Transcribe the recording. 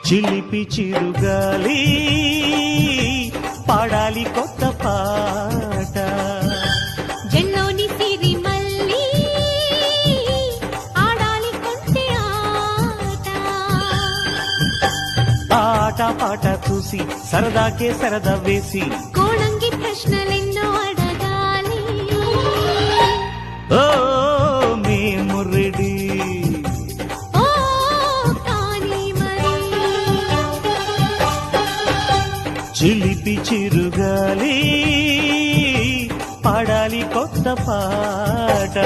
చిలిపి చిరుగాలి పాడాలి కొత్త పాట జల్లోని సిరి మల్లి ఆడాలి కొంటె ఆట పాట చూసి సరదాకే సరదా వేసి కోణంగి ప్రశ్నలెన్నో అడగాలి ఓ మేము రెడీ ఓ కానీ మరి చిలిపి చిరుగాలి పాడాలి కొత్త పాట